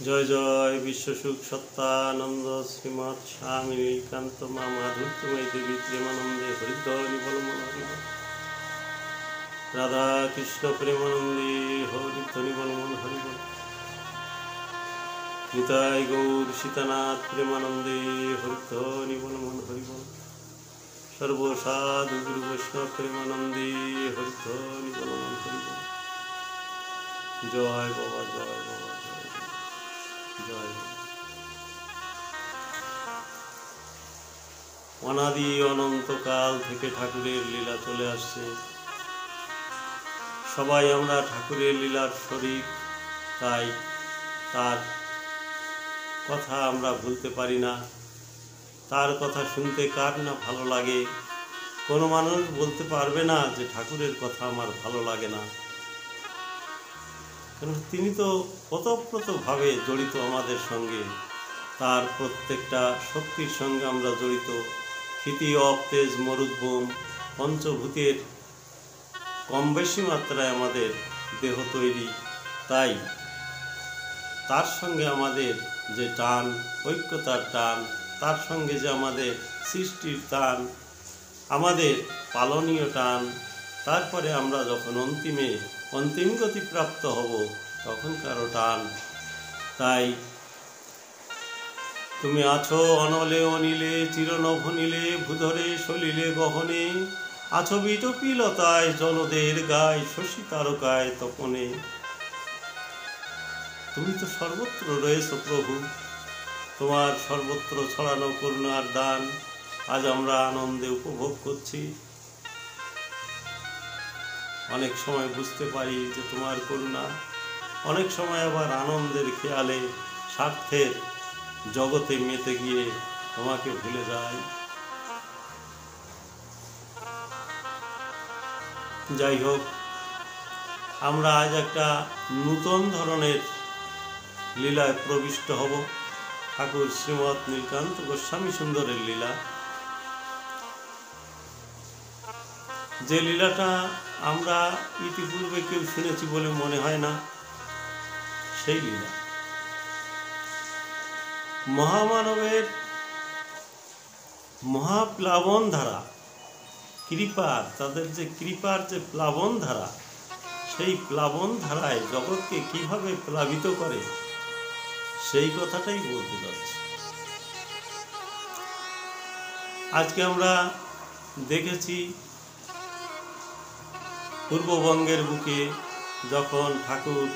জয় জয় বিশ্বসুখ সত্তানন্দ শ্রীমৎ স্বামী নীলকান্ত মা মাধুর্যময়ী দেবী প্রেমানন্দে হরিধ্বনি বলমন হরিব। রাধা কৃষ্ণ প্রেমানন্দে হরিধ্বনি বলমন হরিব। নিতাই গৌর সীতানাথ প্রেমানন্দে হরিধ্বনি বলমন হরিব। সর্বসাধু গুরু বৈষ্ণব প্রেমানন্দে হরিধ্বনি বলমন হরিব। জয় বাবা, জয় বাবা, জয় বাবা, জয় বাবা। অনাদি অনন্তকাল থেকে ঠাকুরের লীলা চলে আসছে। সবাই আমরা ঠাকুরের লীলার শরীর, তাই তার কথা আমরা ভুলতে পারি না। তার কথা শুনতে কার না ভালো লাগে। কোনো মানুষ বলতে পারবে না যে ঠাকুরের কথা আমার ভালো লাগে না, কারণ তিনি তো ওতপ্রোতভাবে জড়িত আমাদের সঙ্গে। তার প্রত্যেকটা শক্তির সঙ্গে আমরা জড়িত। ক্ষিতি অপ তেজ মরুদ্ভূম পঞ্চভূতের কম বেশি মাত্রায় আমাদের দেহ তৈরি, তাই তার সঙ্গে আমাদের যে টান, ঐক্যতার টান, তার সঙ্গে যে আমাদের সৃষ্টির টান, আমাদের পালনীয় টান, তারপরে আমরা যখন অন্তিম গতি প্রাপ্ত হব তখনকারও টান। তাই তুমি আছো অনলে অনিলে চিরনভনীলে ভূধরে সলিলে গহনে, আছো বিটপিলতায় জলদের গায় শশী তারকায় তপনে। তুমি তো সর্বত্র রয়েছো প্রভু, তোমার সর্বত্র ছড়ানো করুণার দান আজ আমরা আনন্দে উপভোগ করছি। অনেক সময় বুঝতে পারি যে তোমার করুণা, অনেক সময় আবার আনন্দের খেয়ালে স্বার্থের জগতে মেতে গিয়ে তোমাকে ভুলে যাই। যাই হোক, আমরা আজ একটা নূতন ধরনের লীলায় প্রবিষ্ট হব। ঠাকুর শ্রীমৎ নীলকান্ত গোস্বামী সুন্দরের লীলা, যে লীলাটা আমরা ইতিপূর্বে কেউ শুনেছি বলে মনে হয় না, সেই লীলা মহামানবের মহাপ্লাবন ধারা, কৃপার, তাদের যে কৃপার যে প্লাবন ধারা, সেই প্লাবন ধারায় জগৎকে কিভাবে প্লাবিত করে সেই কথাটাই বলতে যাচ্ছি। আজকে আমরা দেখেছি পূর্ববঙ্গের বুকে যখন ঠাকুর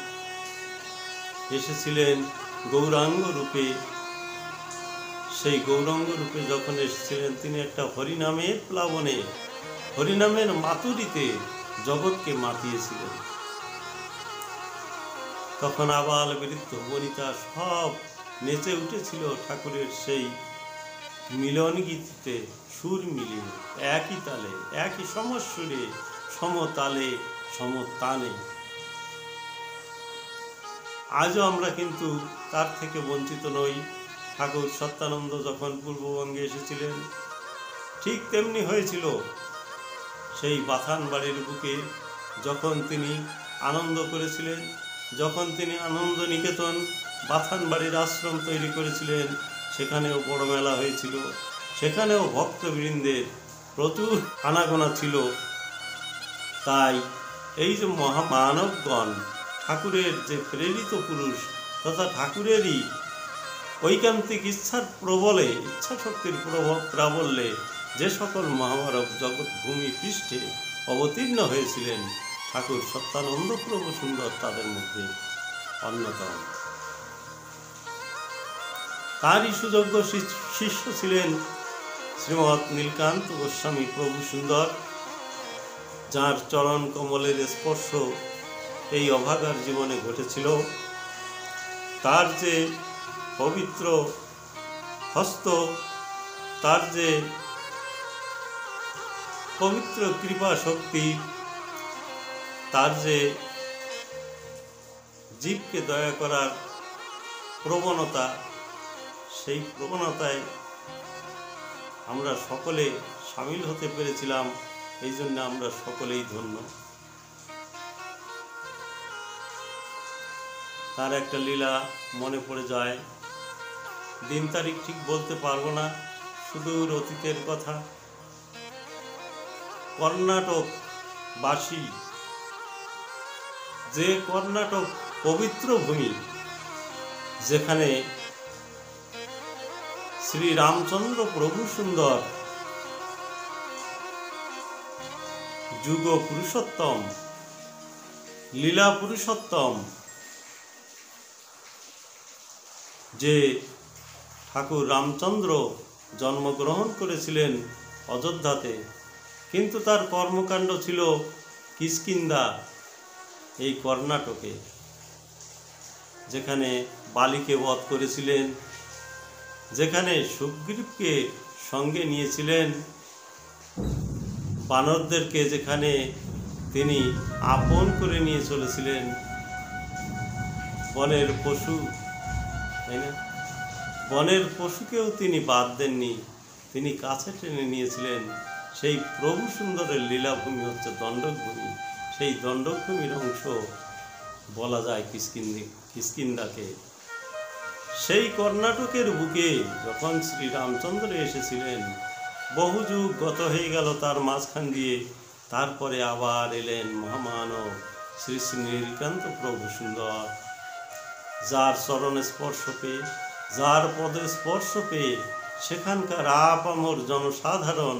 এসেছিলেন গৌরাঙ্গ রূপে, সেই গৌরাঙ্গ রূপে যখন এসেছিলেন তিনি একটা হরিনামের প্লাবনে, হরিনামের মাতুরিতে জগৎকে মাতিয়েছিলেন। তখন আবাল বৃদ্ধ বনিতা সব নেচে উঠেছিল ঠাকুরের সেই মিলন গীতিতে, সুর মিলিয়ে একই তালে, একই সমস্বরে, সমতালে, সমতানে। আজও আমরা কিন্তু তার থেকে বঞ্চিত নই। ঠাকুর সত্যানন্দ যখন পূর্ববঙ্গে এসেছিলেন ঠিক তেমনি হয়েছিল। সেই বাথান বাড়ির বুকে যখন তিনি আনন্দ করেছিলেন, যখন তিনি আনন্দ নিকেতন বাথান বাড়ির আশ্রম তৈরি করেছিলেন, সেখানেও বড় মেলা হয়েছিল, সেখানেও ভক্তবৃন্দের প্রচুর আনাগোনা ছিল। তাই এই যে মহামানবগণ, ঠাকুরের যে প্রেরিত পুরুষ তথা ঠাকুরেরই ঐকান্তিক ইচ্ছার প্রবলে, ইচ্ছা শক্তির প্রাবল্যে যে সকল মহামানব জগৎ ভূমি পৃষ্ঠে অবতীর্ণ হয়েছিলেন, ঠাকুর সত্যানন্দ প্রভু সুন্দর তাদের মধ্যে অন্যতম। তারই সুযোগ্য শিষ্য ছিলেন শ্রীমৎ নীলকান্ত গোস্বামী প্রভু সুন্দর, যাঁর চরণ কমলের স্পর্শ এই অভাগার জীবনে ঘটেছিল। তার যে পবিত্র হস্ত, তার যে পবিত্র কৃপা শক্তি, তার যে জীবকে দয়া করার প্রবণতা, সেই প্রবণতায় আমরা সকলে সামিল হতে পেরেছিলাম। এই জন্য আমরা সকলেই ধন্য। তার একটা লীলা মনে পড়ে যায়। দিন তারিখ ঠিক বলতে পারবো না, সুদূর অতীতের কথা। কর্ণাটক বাসী, যে কর্ণাটক পবিত্র ভূমি, যেখানে শ্রী রামচন্দ্র প্রভু সুন্দর যুগ পুরুষোত্তম, লীলা পুরুষোত্তম, যে ঠাকুর রামচন্দ্র জন্মগ্রহণ করেছিলেন অযোধ্যাতে, কিন্তু তার কর্মকাণ্ড ছিল কিষ্কিন্ধা, এই কর্ণাটকে, যেখানে বালিকে বধ করেছিলেন, যেখানে সুগ্রীবকে সঙ্গে নিয়েছিলেন, বানরদেরকে যেখানে তিনি আপন করে নিয়ে চলেছিলেন, বনের পশু, তাই না, বনের পশুকেও তিনি বাদ দেননি, তিনি কাছে টেনে নিয়েছিলেন। সেই প্রভু সুন্দরের লীলাভূমি হচ্ছে দণ্ডকভূমি। সেই দণ্ডকভূমির অংশ বলা যায় কিষ্কিন্ধাকে। সেই কর্ণাটকের বুকে যখন শ্রী রামচন্দ্র এসেছিলেন, বহু যুগ গত হয়ে গেল তার মাঝখান দিয়ে, তারপরে আবার এলেন মহামানব শ্রী শ্রী নীলকান্ত প্রভু সুন্দর, যার চরণে স্পর্শ পেয়ে, যার পদে স্পর্শ পেয়ে সেখানকার আপামর জনসাধারণ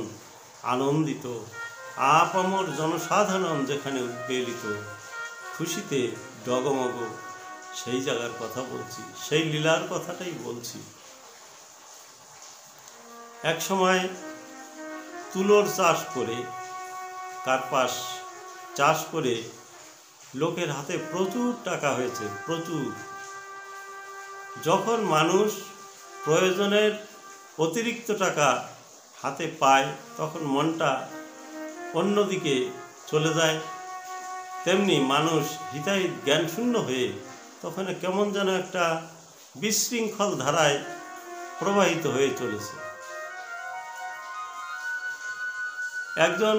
আনন্দিত, আপামর জনসাধারণ যেখানে উদ্বেলিত, খুশিতে ডগমগ, সেই জায়গার কথা বলছি, সেই লীলার কথাটাই বলছি। এক সময় তুলোর চাষ করে, কার্পাস চাষ করে লোকের হাতে প্রচুর টাকা হয়েছে, প্রচুর। যখন মানুষ প্রয়োজনের অতিরিক্ত টাকা হাতে পায়, তখন মনটা অন্যদিকে চলে যায়। তেমনি মানুষ হিতাহিত জ্ঞানশূন্য হয়ে তখন কেমন যেন একটা বিশৃঙ্খল ধারায় প্রবাহিত হয়ে চলেছে। একজন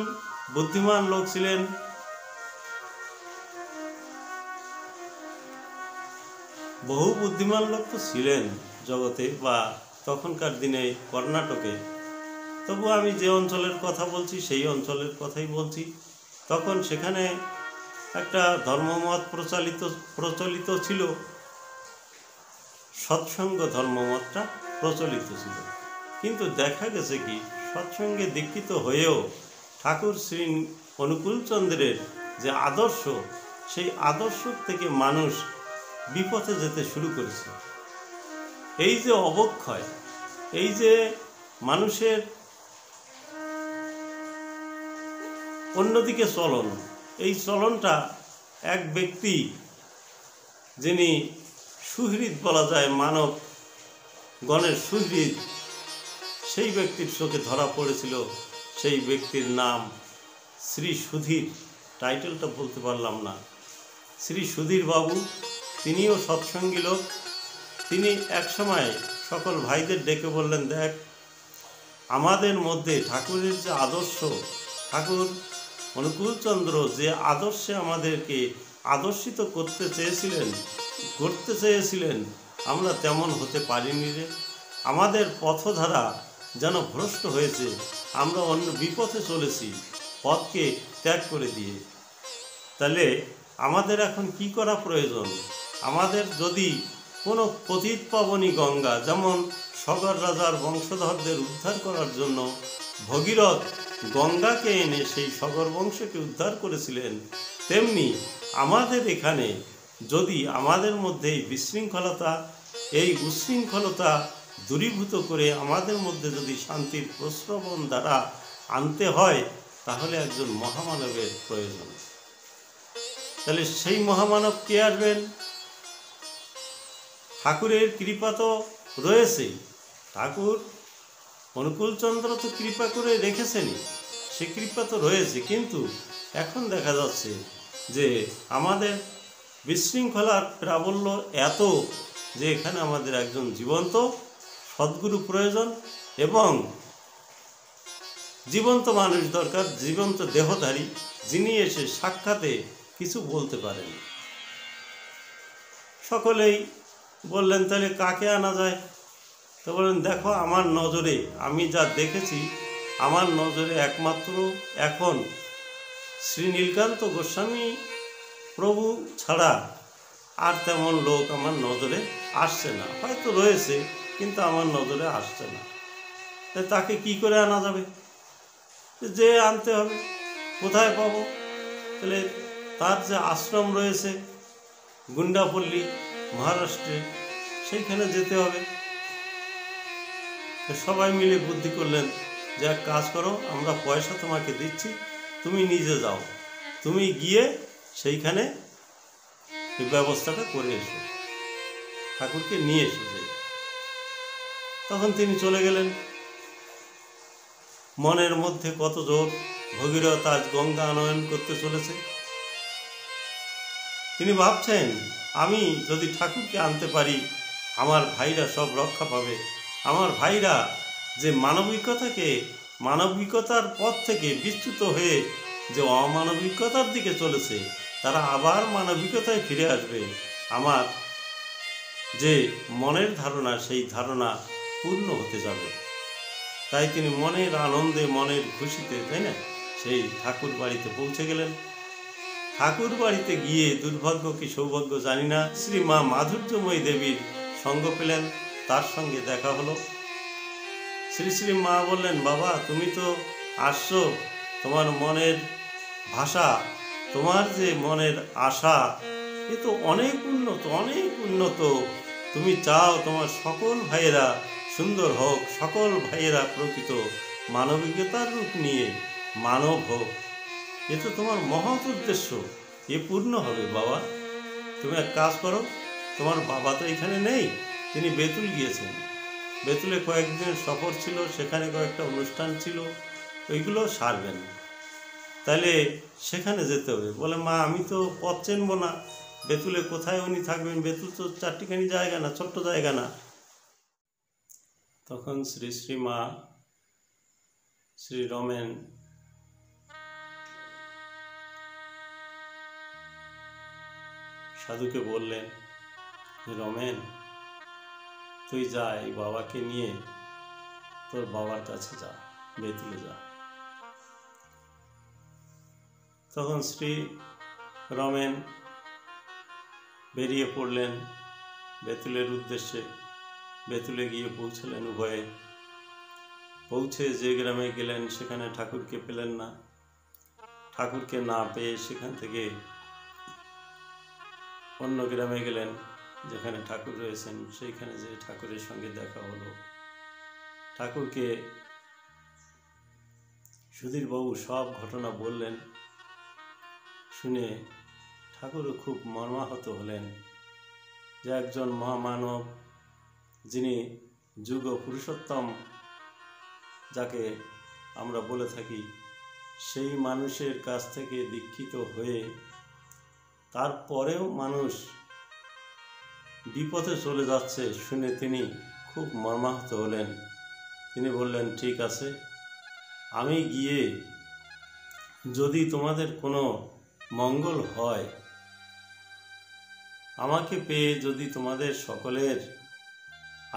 বুদ্ধিমান লোক ছিলেন, বহু বুদ্ধিমান লোক তো ছিলেন জগতে বা তখনকার দিনে কর্ণাটকে, তবু আমি যে অঞ্চলের কথা বলছি সেই অঞ্চলের কথাই বলছি। তখন সেখানে একটা ধর্মমত প্রচলিত ছিল, সৎসঙ্গ ধর্মমতটা প্রচলিত ছিল। কিন্তু দেখা গেছে কি, সৎসঙ্গে দীক্ষিত হয়েও ঠাকুর শ্রী অনুকূলচন্দ্রের যে আদর্শ, সেই আদর্শ থেকে মানুষ বিপথে যেতে শুরু করেছে। এই যে অবক্ষয়, এই যে মানুষের অন্যদিকে চলন, এই চলনটা এক ব্যক্তি, যিনি সুহৃদ বলা যায়, মানব গণের সুহৃদ, সেই ব্যক্তির চোখে ধরা পড়েছিল। সেই ব্যক্তির নাম শ্রী সুধীর, টাইটেলটা বলতে পারলাম না, শ্রী সুধীর বাবু। তিনিও সৎসঙ্গী লোক। তিনি একসময় সকল ভাইদের ডেকে বললেন, দেখ, আমাদের মধ্যে ঠাকুরের যে আদর্শ, ঠাকুর অনুকূলচন্দ্র যে আদর্শে আমাদেরকে আদর্শিত করতে চেয়েছিলেন, আমরা তেমন হতে পারিনি রে। আমাদের পথধারা যেন ভ্রষ্ট হয়েছে, আমরা অন্য বিপথে চলেছি পথকে ত্যাগ করে দিয়ে। তাহলে আমাদের এখন কি করা প্রয়োজন? আমাদের যদি কোনো পতিত পাবনী গঙ্গা, যেমন সগর রাজার বংশধরদের উদ্ধার করার জন্য ভগীরথ গঙ্গাকে এনে সেই সগর বংশকে উদ্ধার করেছিলেন, তেমনি আমাদের এখানে যদি আমাদের মধ্যে এই বিশৃঙ্খলতা, এই উচ্ছৃঙ্খলতা দূরীভূত করে আমাদের মধ্যে যদি শান্তির প্রস্রবণ দ্বারা আনতে হয়, তাহলে একজন মহামানবের প্রয়োজন। তাহলে সেই মহামানব কে আসবেন? ঠাকুরের কৃপা তো রয়েছেই, ঠাকুর অনুকূলচন্দ্র তো কৃপা করে রেখেছেনই, সে কৃপা তো রয়েছে। কিন্তু এখন দেখা যাচ্ছে যে আমাদের বিশৃঙ্খলার প্রাবল্য এত, যে এখানে আমাদের একজন জীবন্ত সদ্গুরু প্রয়োজন, এবং জীবন্ত মানুষ দরকার, জীবন্ত দেহধারী, যিনি এসে সাক্ষাতে কিছু বলতে পারেন। সকলেই বললেন তাহলে কাকে আনা যায়? তো বললেন দেখো আমার নজরে আমি যা দেখেছি, আমার নজরে একমাত্র এখন শ্রী নীলকান্ত গোস্বামী প্রভু ছাড়া আর তেমন লোক আমার নজরে আসছে না। হয়তো রয়েছে কিন্তু আমার নজরে আসছে না। তাকে কি করে আনা যাবে? যে আনতে হবে। কোথায় পাবো? তাহলে তার যে আশ্রম রয়েছে গুন্ডাপল্লী মহারাষ্ট্রে, সেইখানে যেতে হবে। সবাই মিলে বুদ্ধি করলেন যে এক কাজ করো, আমরা পয়সা তোমাকে দিচ্ছি, তুমি নিজে যাও, তুমি গিয়ে সেইখানে এই ব্যবস্থাটা করে এসো, ঠাকুরকে নিয়ে এসো। তখন তিনি চলে গেলেন। মনের মধ্যে কত জোর, ভগীরথ আজ গঙ্গা আনয়ন করতে চলেছে। তিনি ভাবছেন আমি যদি ঠাকুরকে আনতে পারি আমার ভাইরা সব রক্ষা পাবে। আমার ভাইরা যে মানবিকতার পথ থেকে বিচ্যুত হয়ে যে অমানবিকতার দিকে চলেছে, তারা আবার মানবিকতায় ফিরে আসবে। আমার যে মনের ধারণা, সেই ধারণা পূর্ণ হতে যাবে। তাই তিনি মনের আনন্দে, মনের খুশিতে, তাই না, সেই ঠাকুর বাড়িতে পৌঁছে গেলেন। ঠাকুর বাড়িতে গিয়ে দুর্ভাগ্য কি সৌভাগ্য জানি না, শ্রী মা মাধুর্যময়ী দেবীর সঙ্গ পেলেন, তার সঙ্গে দেখা হলো। শ্রী শ্রী মা বললেন, বাবা তুমি তো আসছো, তোমার মনের ভাষা, তোমার যে মনের আশা, এ তো অনেক উন্নত, অনেক উন্নত। তুমি চাও তোমার সকল ভাইয়েরা সুন্দর হোক, সকল ভাইয়েরা প্রকৃত মানবিকতার রূপ নিয়ে মানব হোক। এ তো তোমার মহৎ উদ্দেশ্য, এ পূর্ণ হবে। বাবা তুমি এক কাজ করো, তোমার বাবা তো এখানে নেই, তিনি বেতুল গিয়েছেন। বেতুলে কয়েকদিনের সফর ছিল, সেখানে কয়েকটা অনুষ্ঠান ছিল, ওইগুলো সারবেন, তাহলে সেখানে যেতে হবে। বলে মা আমি তো পথ চেনব না, বেতুলে কোথায় উনি থাকবেন? বেতুল তো চারটিখানি জায়গা না, ছোট্ট জায়গা না। তখন শ্রী শ্রী মা শ্রী রমেন সাধুকে বললেন, রমেন তুই যা, এই বাবাকে নিয়ে তোর বাবার কাছে যা, বেতুলে যা। তখন শ্রী রমেন বেরিয়ে পড়লেন বেতুলের উদ্দেশ্যে। বেতুলে গিয়ে পৌঁছলেন উভয়ে। পৌঁছে যে গ্রামে গেলেন সেখানে ঠাকুরকে পেলেন না। ঠাকুরকে না পেয়ে সেখান থেকে অন্য গ্রামে গেলেন যেখানে ঠাকুর রয়েছেন, সেইখানে যে ঠাকুরের সঙ্গে দেখা হলো। ঠাকুরকে সুধীরবাবু সব ঘটনা বললেন। শুনে ঠাকুরও খুব মর্মাহত হলেন যে একজন মহামানব, যিনি যুগ পুরুষোত্তম যাকে আমরা বলে থাকি, সেই মানুষের কাছ থেকে দীক্ষিত হয়ে তারপরেও মানুষ বিপথে চলে যাচ্ছে শুনে তিনি খুব মর্মাহত হলেন। তিনি বললেন, ঠিক আছে, আমি গিয়ে যদি তোমাদের কোনো মঙ্গল হয়, আমাকে পেয়ে যদি তোমাদের সকলের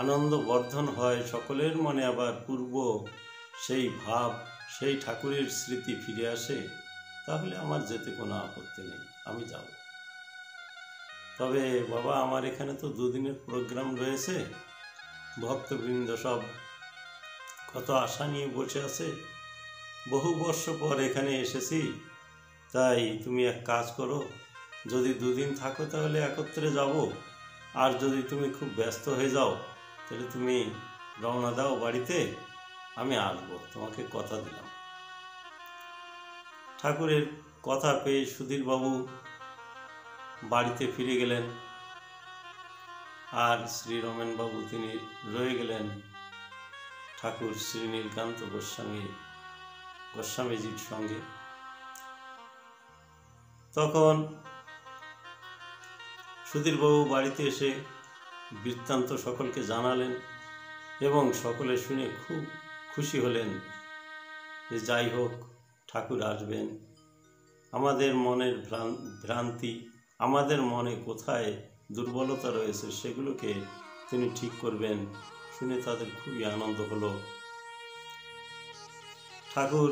আনন্দ বর্ধন হয়, সকলের মনে আবার পূর্ব সেই ভাব, সেই ঠাকুরের স্মৃতি ফিরে আসে, তাহলে আমার যেতে কোনো আপত্তি নেই, আমি যাব। তবে বাবা আমার এখানে তো দুদিনের প্রোগ্রাম রয়েছে, ভক্তবৃন্দ সব কত আশা নিয়ে বসে আছে, বহু বর্ষ পর এখানে এসেছি, তাই তুমি এক কাজ করো, যদি দুদিন থাকো তাহলে একত্রে যাব, আর যদি তুমি খুব ব্যস্ত হয়ে যাও তাহলে তুমি রওনা দাও বাড়িতে, আমি আসবো, তোমাকে কথা দিলাম। ঠাকুরের কথা পেয়ে সুধীরবাবু বাড়িতে ফিরে গেলেন, আর শ্রী রমেনবাবু তিনি রয়ে গেলেন ঠাকুর শ্রী নীলকান্ত গোস্বামীজির সঙ্গে। তখন সুধীরবাবু বাড়িতে এসে বৃত্তান্ত সকলকে জানালেন এবং সকলে শুনে খুব খুশি হলেন যে যাই হোক ঠাকুর আসবেন। আমাদের মনের ভ্রান্তি, আমাদের মনে কোথায় দুর্বলতা রয়েছে সেগুলোকে তিনি ঠিক করবেন। শুনে তাদের খুবই আনন্দ হলো। ঠাকুর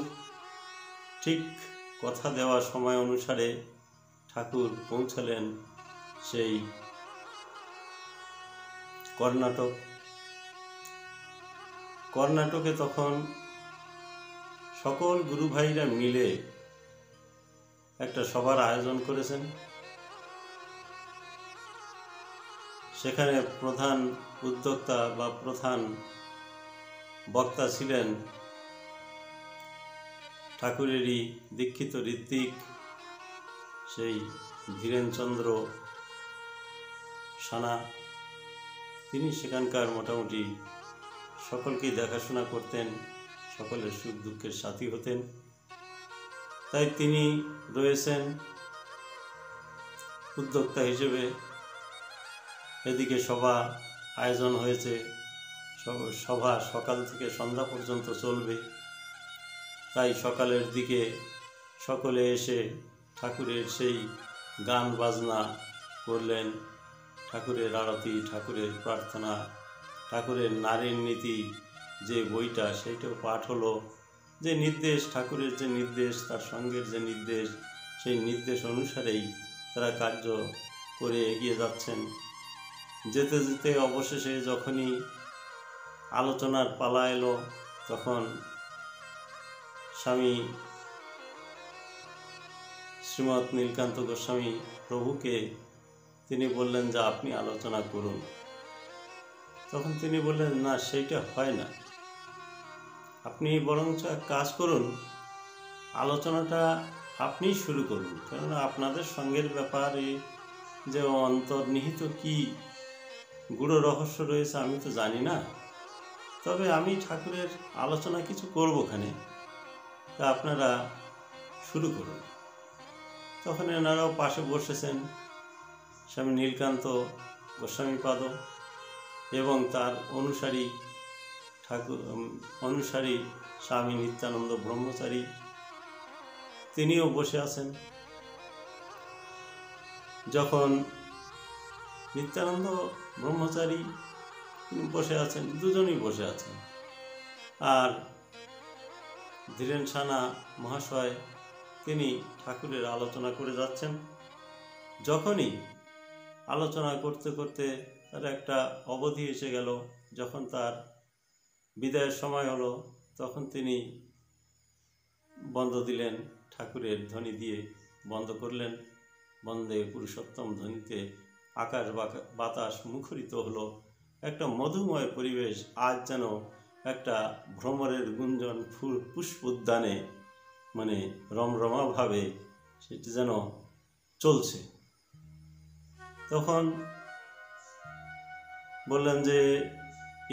ঠিক কথা দেওয়া সময় অনুসারে ঠাকুর পৌঁছালেন সেই কর্ণাটকে। তখন সকল গুরু ভাইরা মিলে একটা সভার আয়োজন করেছেন। সেখানে প্রধান উদ্যোক্তা বা প্রধান বক্তা ছিলেন ঠাকুরেরই দীক্ষিত ঋত্বিক সেই ধীরেনচন্দ্র সানা। তিনি সেখানকার মোটামুটি সকলকেই দেখাশোনা করতেন, সকলের সুখ দুঃখের সাথী হতেন। তাই তিনি রয়েছেন উদ্যোক্তা হিসেবে। এদিকে সভা আয়োজন হয়েছে, সভা সকাল থেকে সন্ধ্যা পর্যন্ত চলবে। তাই সকালের দিকে সকলে এসে ঠাকুরের সেই গান বাজনা করলেন, ঠাকুরের আরতি, ঠাকুরের প্রার্থনা, ঠাকুরের নারীর নীতি যে বইটা সেইটাও পাঠ হলো। যে নির্দেশ, ঠাকুরের যে নির্দেশ, তার সঙ্গের যে নির্দেশ, সেই নির্দেশ অনুসারেই তারা কার্য করে এগিয়ে যাচ্ছেন। যেতে যেতে অবশেষে যখনই আলোচনার পালা এলো, তখন স্বামী শ্রীমৎ নীলকান্ত গোস্বামী প্রভুকে তিনি বললেন যে আপনি আলোচনা করুন। তখন তিনি বললেন, না, সেইটা হয় না, আপনি বরঞ্চ এক কাজ করুন, আলোচনাটা আপনিই শুরু করুন। কেননা আপনাদের সঙ্গের ব্যাপারে যে অন্তর্নিহিত কি গূঢ় রহস্য রয়েছে আমি তো জানি না, তবে আমি ঠাকুরের আলোচনা কিছু করবখানে, তা আপনারা শুরু করুন। তখন এনারাও পাশে বসেছেন স্বামী নীলকান্ত গোস্বামীপাদ এবং তার অনুসারী স্বামী নিত্যানন্দ ব্রহ্মচারী, তিনিও বসে আছেন। যখন নিত্যানন্দ ব্রহ্মচারী বসে আছেন, দুজনই বসে আছেন, আর ধীরেন সানা মহাশয় তিনি ঠাকুরের আলোচনা করে যাচ্ছেন। যখনই আলোচনা করতে করতে তার একটা অবধি এসে গেল, যখন তার বিদায়ের সময় হলো, তখন তিনি বন্ধ দিলেন, ঠাকুরের ধ্বনি দিয়ে বন্ধ করলেন। বন্দে পুরুষোত্তম ধ্বনিতে আকাশ বাতাস মুখরিত হলো, একটা মধুময় পরিবেশ। আজ যেন একটা ভ্রমরের গুঞ্জন পুষ্প উদ্যানে মানে রমরমাভাবে সেটি যেন চলছে। তখন বললেন যে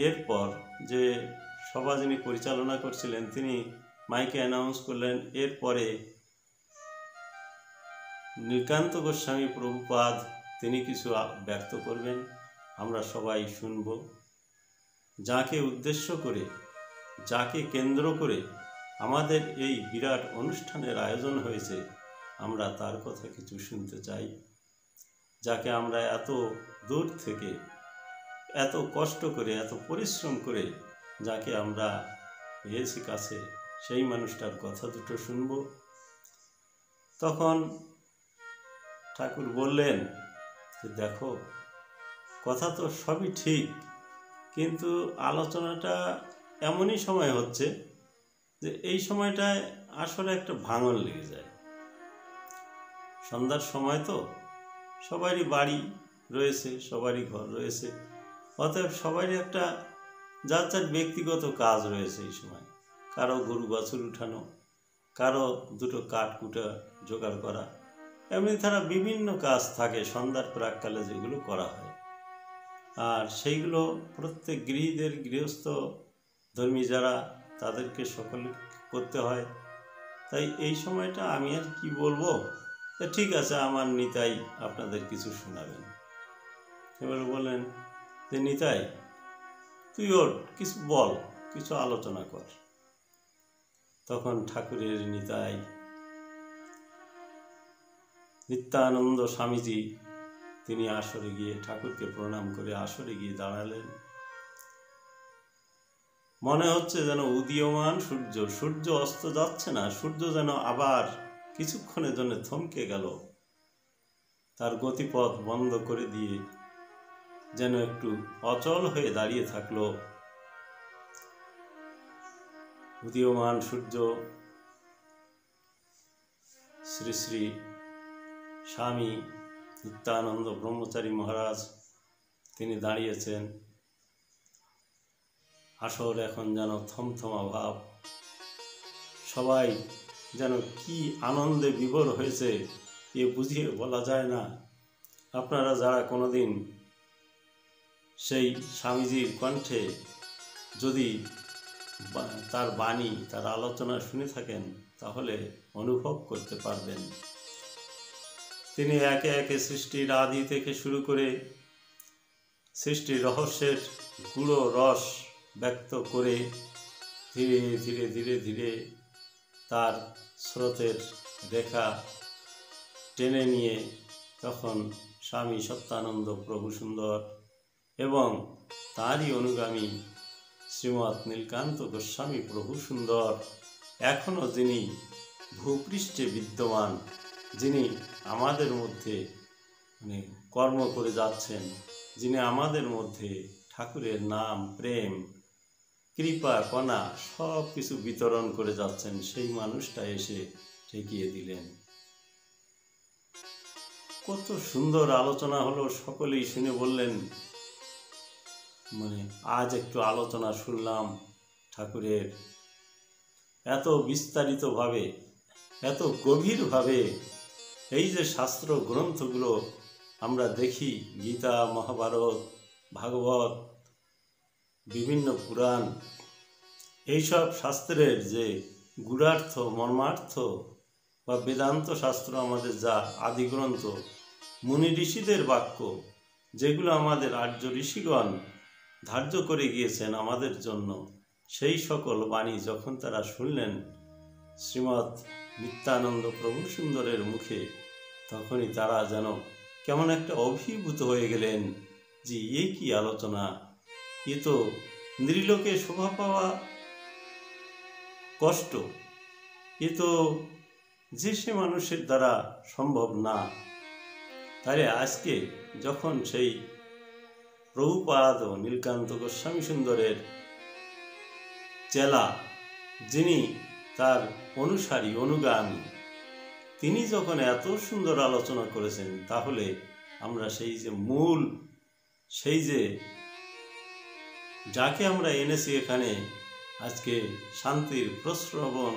এরপর যে সভা যিনি পরিচালনা করছিলেন তিনি মাইকে অ্যানাউন্স করলেন, এরপরে নীলকান্ত গোস্বামী প্রভুপাদ তিনি কিছু ব্যক্ত করবেন, আমরা সবাই শুনব। যাকে উদ্দেশ্য করে, যাকে কেন্দ্র করে আমাদের এই বিরাট অনুষ্ঠানের আয়োজন হয়েছে, আমরা তার কথা কিছু শুনতে চাই। যাকে আমরা এত দূর থেকে এত কষ্ট করে, এত পরিশ্রম করে যাকে আমরা পেয়েছি কাছে, সেই মানুষটার কথা দুটো শুনব। তখন ঠাকুর বললেন যে দেখো, কথা তো সবই ঠিক, কিন্তু আলোচনাটা এমনই সময় হচ্ছে যে এই সময়টায় আসলে একটা ভাঙন লেগে যায়। সন্ধ্যার সময় তো সবারই বাড়ি রয়েছে, সবারই ঘর রয়েছে, অতএব সবারই একটা যার যার ব্যক্তিগত কাজ রয়েছে এই সময়। কারো গরু বাছুর উঠানো, কারো দুটো কাঠকুটা জোগাড় করা, এমনি তারা বিভিন্ন কাজ থাকে সন্ধ্যার প্রাককালে যেগুলো করা হয়। আর সেইগুলো প্রত্যেক গৃহস্থ ধর্মী যারা তাদেরকে সকলে করতে হয়। তাই এই সময়টা আমি আর কি বলবো, ঠিক আছে আমার নিতাই আপনাদের কিছু শোনাবেন। এবার বললেন যে নিতাই তুই ওর কিছু বল, কিছু আলোচনা কর। তখন ঠাকুরের নিতাই নিত্যানন্দ স্বামীজি তিনি আসরে গিয়ে ঠাকুরকে প্রণাম করে আসরে গিয়ে দাঁড়ালেন। মনে হচ্ছে যেন উদীয়মান সূর্য অস্ত যাচ্ছে না, সূর্য যেন আবার কিছুক্ষণের জন্য থমকে গেল, তার গতিপথ বন্ধ করে দিয়ে যেন একটু অচল হয়ে দাঁড়িয়ে থাকলো। উদীয়মান সূর্য শ্রী শ্রী স্বামী নিত্যানন্দ ব্রহ্মচারী মহারাজ তিনি দাঁড়িয়েছেন। আসর এখন যেন থমথমা ভাব, সবাই যেন কি আনন্দে বিভোর হয়েছে এ বুঝিয়ে বলা যায় না। আপনারা যারা কোনোদিন সেই স্বামীজির কণ্ঠে যদি তার বাণী, তার আলোচনা শুনে থাকেন তাহলে অনুভব করতে পারবেন। তিনি একে একে সৃষ্টির আদি থেকে শুরু করে সৃষ্টির রহস্যের গুঁড়ো রস ব্যক্ত করে ধীরে ধীরে ধীরে ধীরে তার স্রোতের রেখা টেনে নিয়ে তখন স্বামী সত্যানন্দ প্রভু সুন্দর এবং তারই অনুগামী শ্রীমৎ নীলকান্ত গোস্বামী প্রভু সুন্দর এখনও যিনি ভূপৃষ্ঠে বিদ্যমান, যিনি আমাদের মধ্যে কর্ম করে যাচ্ছেন, যিনি আমাদের মধ্যে ঠাকুরের নাম, প্রেম, কৃপা, কণা সব কিছু বিতরণ করে যাচ্ছেন, সেই মানুষটা এসে ঠেকিয়ে দিলেন। কত সুন্দর আলোচনা হলো, সকলেই শুনে বললেন আজ একটু আলোচনা শুনলাম ঠাকুরের, এত বিস্তারিতভাবে, এত গভীরভাবে। এই যে শাস্ত্র গ্রন্থগুলো আমরা দেখি, গীতা, মহাভারত, ভাগবত, বিভিন্ন পুরাণ, এইসব শাস্ত্রের যে গূঢ়ার্থ, মর্মার্থ বা বেদান্ত শাস্ত্র আমাদের যা আদিগ্রন্থ, মুনি ঋষিদের বাক্য, যেগুলো আমাদের আর্য ঋষিগণ ধার্য করে গিয়েছেন আমাদের জন্য, সেই সকল বাণী যখন তারা শুনলেন শ্রীমৎ নিত্যানন্দ প্রভু সুন্দরের মুখে, তখনই তারা যেন কেমন একটা অভিভূত হয়ে গেলেন যে এ কি আলোচনা, এ তো নৃলোকে শোভা পাওয়া কষ্ট, এ তো যে সে মানুষের দ্বারা সম্ভব না। তাহলে আজকে যখন সেই প্রভুপাদ নীলকান্ত গোস্বামী সুন্দরের চেলা, যিনি তার অনুসারী, অনুগামী, তিনি যখন এত সুন্দর আলোচনা করেছেন, তাহলে আমরা সেই যে মূল, সেই যে যাকে আমরা এনেছি এখানে আজকে শান্তির প্রশ্রবণ,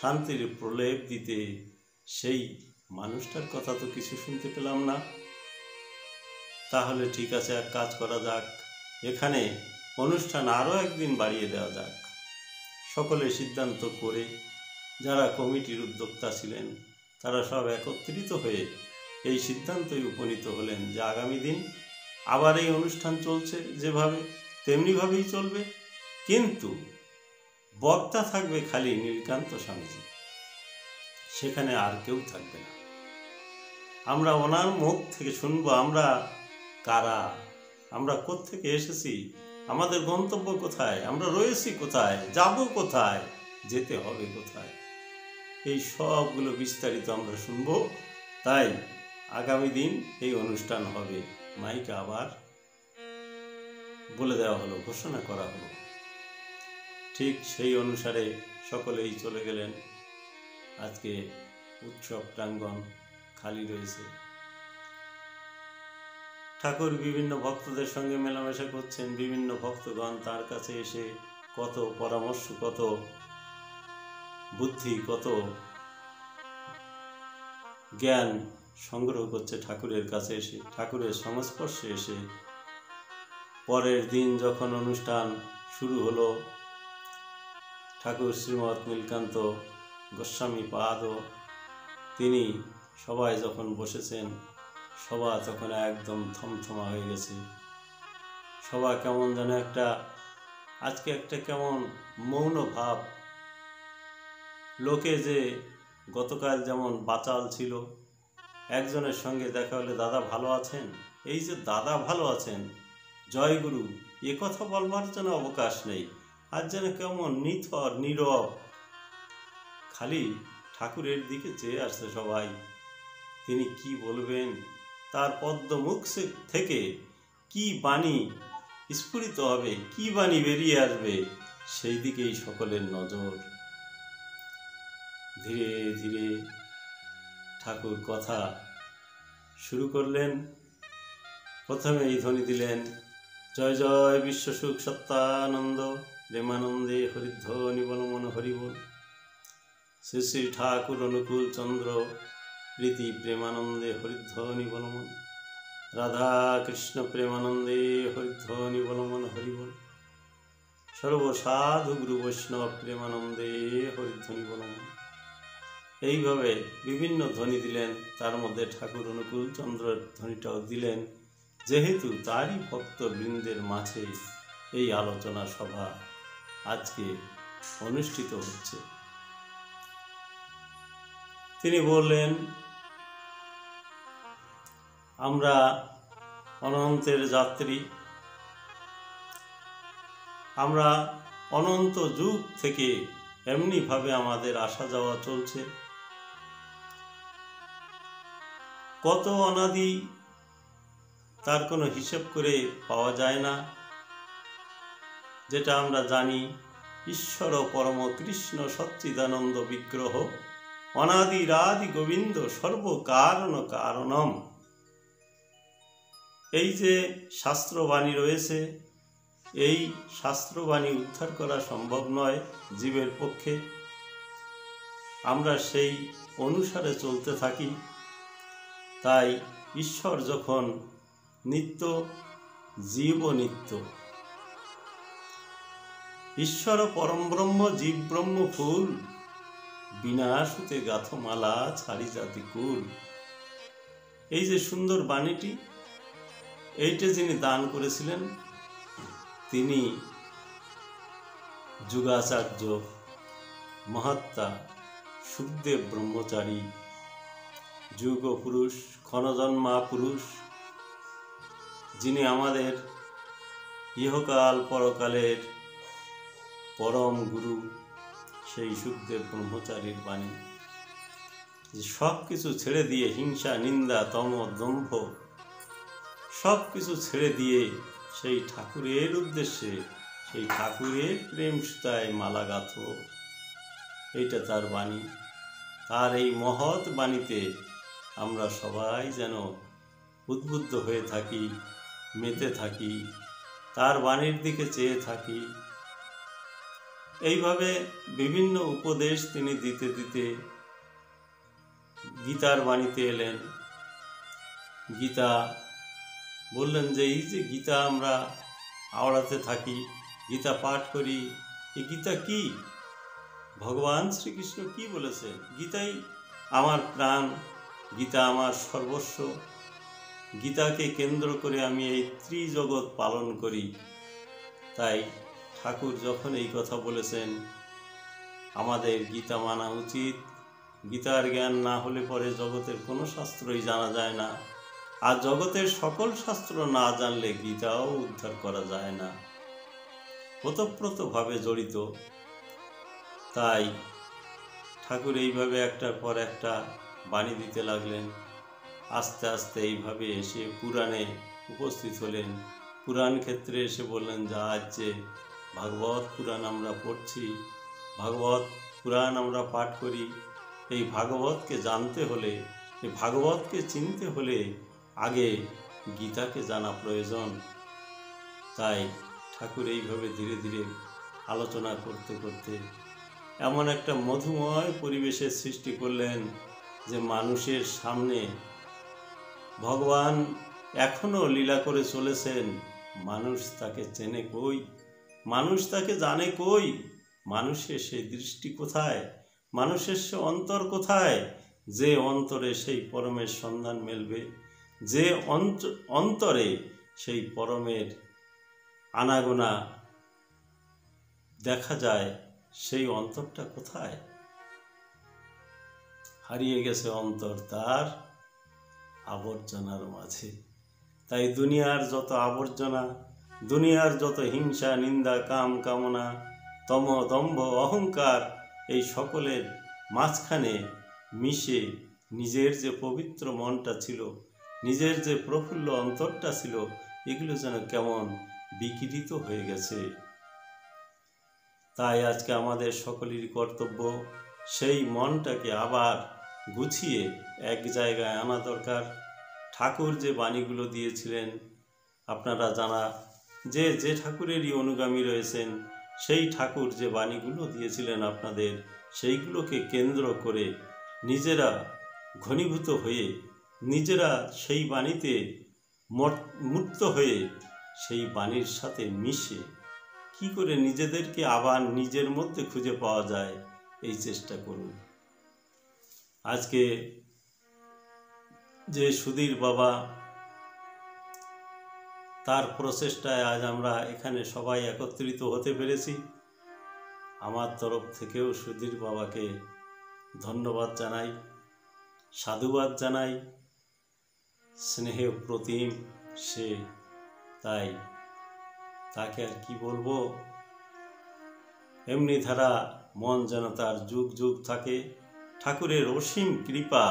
শান্তির প্রলেপ দিতে, সেই মানুষটার কথা তো কিছু শুনতে পেলাম না। তাহলে ঠিক আছে, এক কাজ করা যাক, এখানে অনুষ্ঠান আরও একদিন বাড়িয়ে দেওয়া যাক। সকলে সিদ্ধান্ত করে যারা কমিটির উদ্যোক্তা ছিলেন তারা সব একত্রিত হয়ে এই সিদ্ধান্তই উপনীত হলেন যে আগামী দিন আবার এই অনুষ্ঠান চলছে যেভাবে, তেমনিভাবেই চলবে, কিন্তু বক্তা থাকবে খালি নীলকান্ত স্বামীজি, সেখানে আর কেউ থাকবে না। আমরা ওনার মুখ থেকে শুনবো আমরা কারা, আমরা কোত্থেকে এসেছি, আমাদের গন্তব্য কোথায়, আমরা রয়েছি কোথায়, যাব কোথায়, যেতে হবে কোথায়, এই সবগুলো বিস্তারিত আমরা শুনবো। তাই আগামী দিন এই অনুষ্ঠান হবে, মাইকে আবার বলে দেওয়া হলো, ঘোষণা করা হলো। ঠিক সেই অনুসারে সকলেই চলে গেলেন। আজকে উৎসব প্রাঙ্গণ খালি রয়েছে, ঠাকুর বিভিন্ন ভক্তদের সঙ্গে মেলামেশা করছেন, বিভিন্ন ভক্তগণ তার কাছে এসে কত পরামর্শ, কত বুদ্ধি, কত জ্ঞান সংগ্রহ করছে ঠাকুরের কাছে এসে, ঠাকুরের সংস্পর্শে এসে। পরের দিন যখন অনুষ্ঠান শুরু হলো, ঠাকুর শ্রীমৎ নীলকান্ত গোস্বামী পাদ তিনি সবাই যখন বসেছেন, সভা তখন একদম থমথমা হয়ে গেছে। সভা কেমন যেন আজকে একটা কেমন মৌন ভাব। লোকে যে গতকাল যেমন বাচাল ছিল, একজনের সঙ্গে দেখা হলে, দাদা ভালো আছেন? এই যে দাদা ভালো আছেন, জয় গুরু, এ কথা বলবার যেন অবকাশ নেই। আর যেন কেমন নিথর নীরব, খালি ঠাকুরের দিকে চেয়ে আসছে সবাই। তিনি কি বলবেন, তার পদ্মমুখ থেকে কি বাণী স্ফুরিত হবে, কি বাণী বেরিয়ে আসবে, সেই দিকেই সকলের নজর। ধীরে ধীরে ঠাকুর কথা শুরু করলেন। প্রথমে এই ধ্বনি দিলেন, জয় জয় বিশ্বসুখ সত্যানন্দ, প্রেমানন্দে হরিধ্বনি বনমন হরিবল। শ্রী শ্রী ঠাকুর অনুকূল চন্দ্র প্রীতি প্রেমানন্দে হরিধ্বনি বনমন। রাধা কৃষ্ণ প্রেমানন্দে হরিধ্বনি বনমন হরিবল। সর্বসাধু গুরু বৈষ্ণব প্রেমানন্দে হরিধ্বনি বনমন। এইভাবে বিভিন্ন ধ্বনি দিলেন, তার মধ্যে ঠাকুর অনুকূল চন্দ্রের ধ্বনিটাও দিলেন, যেহেতু তারই ভক্তবৃন্দের মাঝে এই আলোচনা সভা আজকে অনুষ্ঠিত হচ্ছে। তিনি বললেন, আমরা অনন্তের যাত্রী, আমরা অনন্ত যুগ থেকে এমনিভাবে আমাদের আসা যাওয়া চলছে। কত অনাদি তার কোনো হিসেব করে পাওয়া যায় না। যেটা আমরা জানি, ঈশ্বর পরম কৃষ্ণ সচ্চিদানন্দ বিগ্রহ, অনাদিরাদি গোবিন্দ সর্বকারণ কারণম। এই যে শাস্ত্রবাণী রয়েছে, এই শাস্ত্রবাণী উদ্ধার করা সম্ভব নয় জীবের পক্ষে। আমরা সেই অনুসারে চলতে থাকি। তাই ঈশ্বর যখন নিত্য, জীবও নিত্য। ঈশ্বর পরম ব্রহ্ম, জীব ব্রহ্ম ফুল, বিনাশুতে গাথমালা ছাড়ি জাতি কুল। এই যে সুন্দর বাণীটি, এইটা যিনি দান করেছিলেন, তিনি যুগাচার্য মহাত্মা সুখদেব ব্রহ্মচারী, যুগ পুরুষ, ক্ষণজন্মা পুরুষ, যিনি আমাদের ইহকাল পরকালের পরম গুরু। সেই সুখদেব ব্রহ্মচারীর বাণী, সব কিছু ছেড়ে দিয়ে, হিংসা নিন্দা তম দম্ভ সব কিছু ছেড়ে দিয়ে সেই ঠাকুরের উদ্দেশ্যে, সেই ঠাকুরের প্রেম সুতায় মালা গাঁথো, এইটা তার বাণী। তার এই মহৎ বাণীতে আমরা সবাই যেন উদ্বুদ্ধ হয়ে থাকি, মেতে থাকি, তার বাণীর দিকে চেয়ে থাকি। এইভাবে বিভিন্ন উপদেশ তিনি দিতে দিতে গীতার বাণীতে এলেন। গীতা বললেন যে এই যে গীতা আমরা আওড়াতে থাকি, গীতা পাঠ করি, এই গীতা কি? ভগবান শ্রীকৃষ্ণ কি বলেছে? গীতাই আমার প্রাণ, গীতা আমার সর্বস্ব। গীতাকে কেন্দ্র করে আমি এই ত্রিজগৎ পালন করি। তাই ঠাকুর যখন এই কথা বলেছেন, আমাদের গীতা মানা উচিত। গীতার জ্ঞান না হলে পরে জগতের কোনো শাস্ত্রই জানা যায় না। আর জগতের সকল শাস্ত্র না জানলে গীতাও উদ্ধার করা যায় না, ওতপ্রোতভাবে জড়িত। তাই ঠাকুর এইভাবে একটার পর একটা বাণী দিতে লাগলেন। আস্তে আস্তে এইভাবে এসে পুরাণে উপস্থিত হলেন। পুরাণ ক্ষেত্রে এসে বললেন, যা আজ যে ভাগবত পুরাণ আমরা পড়ছি, ভাগবত পুরাণ আমরা পাঠ করি, এই ভাগবতকে জানতে হলে, এই ভাগবতকে চিনতে হলে আগে গীতাকে জানা প্রয়োজন। তাই ঠাকুর এইভাবে ধীরে ধীরে আলোচনা করতে করতে এমন একটা মধুময় পরিবেশের সৃষ্টি করলেন যে মানুষের সামনে ভগবান এখনো লীলা করে চলেছেন। মানুষ তাকে চেনে কই, মানুষ তাকে জানে কই, মানুষের সেই দৃষ্টি কোথায়, মানুষের সে অন্তর কোথায়, যে অন্তরে সেই পরমের সন্ধান মেলবে, যে অন্তরে সেই পরমের আনাগোনা দেখা যায়, সেই অন্তরটা কোথায়? হারিয়ে গেছে অন্তর তার আবর্জনার মাঝে। তাই দুনিয়ার যত আবর্জনা, দুনিয়ার যত হিংসা, নিন্দা, কাম কামনা, তম, দম্ভ, অহংকার, এই সকলের মাঝখানে মিশে নিজের যে পবিত্র মনটা ছিল, নিজের যে প্রফুল্ল অন্তরটা ছিল, এগুলো যেন কেমন বিকৃত হয়ে গেছে। তাই আজকে আমাদের সকলেরই কর্তব্য সেই মনটাকে আবার গুছিয়ে এক জায়গায় আনা দরকার। ঠাকুর যে বাণীগুলো দিয়েছিলেন, আপনারা জানা যে যে ঠাকুরেরই অনুগামী রয়েছেন, সেই ঠাকুর যে বাণীগুলো দিয়েছিলেন আপনাদের, সেইগুলোকে কেন্দ্র করে নিজেরা ঘনীভূত হয়ে, নিজেরা সেই বাণীতে মূর্ত হয়ে, সেই বাণীর সাথে মিশে কি করে নিজেদেরকে আবার নিজের মধ্যে খুঁজে পাওয়া যায়, এই চেষ্টা করুন। আজকে যে সুধীর বাবা, তার প্রচেষ্টায় আজ আমরা এখানে সবাই একত্রিত হতে পেরেছি। আমার তরফ থেকেও সুধীর বাবাকে ধন্যবাদ জানাই, সাধুবাদ জানাই। স্নেহে প্রতিম সে, তাই তাকে আর কি বলবো। এমনি ধারা মন যেন তার যুগ যুগ থাকে, ঠাকুরের অসীম কৃপা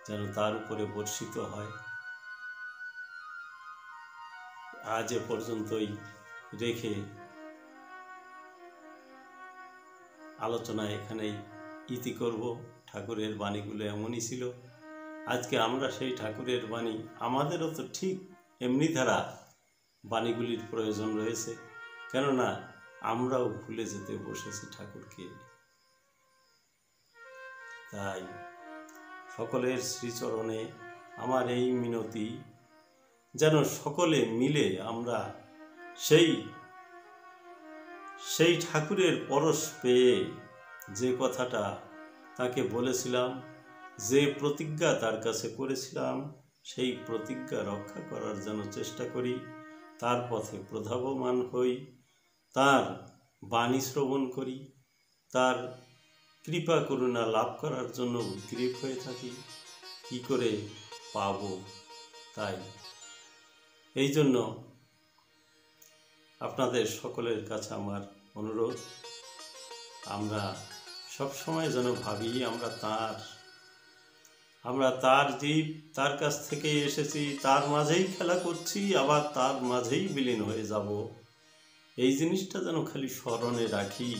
যেন তার উপরে বর্ষিত হয়। আজ এ পর্যন্তই রেখে আলোচনা এখানেই ইতি করব। ঠাকুরের বাণীগুলো এমনই ছিল। আজকে আমরা সেই ঠাকুরের বাণী, আমাদেরও তো ঠিক এমনি ধারা বাণীগুলির প্রয়োজন রয়েছে, কেননা আমরাও ভুলে যেতে বসেছি ঠাকুরকে। তাই সকলের শ্রীচরণে আমার এই মিনতি, যেন সকলে মিলে আমরা সেই ঠাকুরের পরশ পেয়ে যে কথাটা তাকে বলেছিলাম, যে প্রতিজ্ঞা তার কাছে করেছিলাম, সেই প্রতিজ্ঞা রক্ষা করার জন্য চেষ্টা করি, তার পথে প্রধাবমান হই, তার বাণী শ্রবণ করি, তার কৃপা করুণা লাভ করার জন্য উদ্গ্রীব হয়ে থাকি। কি করে পাব? তাই এই জন্য আপনাদের সকলের কাছে আমার অনুরোধ, আমরা সবসময় যেন ভাবি আমরা তার জীব, তার কাছ থেকে এসেছি, তার মাঝেই খেলা করছি, আবার তার মাঝেই বিলীন হয়ে যাব। এই জিনিসটা যেন খালি স্মরণে রাখি।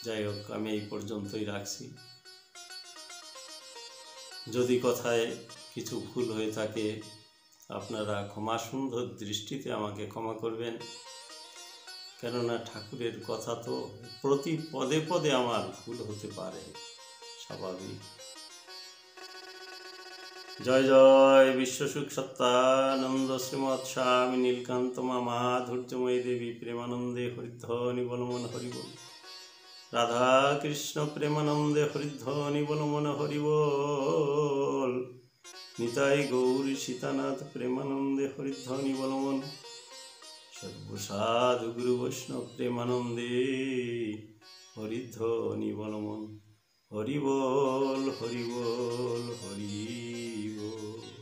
যাই হোক, আমি এই পর্যন্তই রাখছি। যদি কথায় কিছু ভুল হয়ে থাকে, আপনারা ক্ষমা সুন্দর দৃষ্টিতে আমাকে ক্ষমা করবেন, কেননা ঠাকুরের কথা তো প্রতি পদে পদে আমার ভুল হতে পারে, স্বাভাবিক। জয় জয় বিশ্বসুখ সত্যানন্দ শ্রীমৎ স্বামী নীলকান্ত মামা ধৈর্যময়ী দেবী প্রেমানন্দে হরিধ্বনি বলমন হরিবল। রাধা কৃষ্ণ প্রেমানন্দে হরিধ্বনি বলমন হরিবল। নিতাই গৌরী সীতানাথ প্রেমানন্দে হরিধ্বনি বলমন। সর্বসাধু গুরু বৈষ্ণব প্রেমানন্দে হরিধ্বনি বলমন। হরিবল হরিবল হরিবল।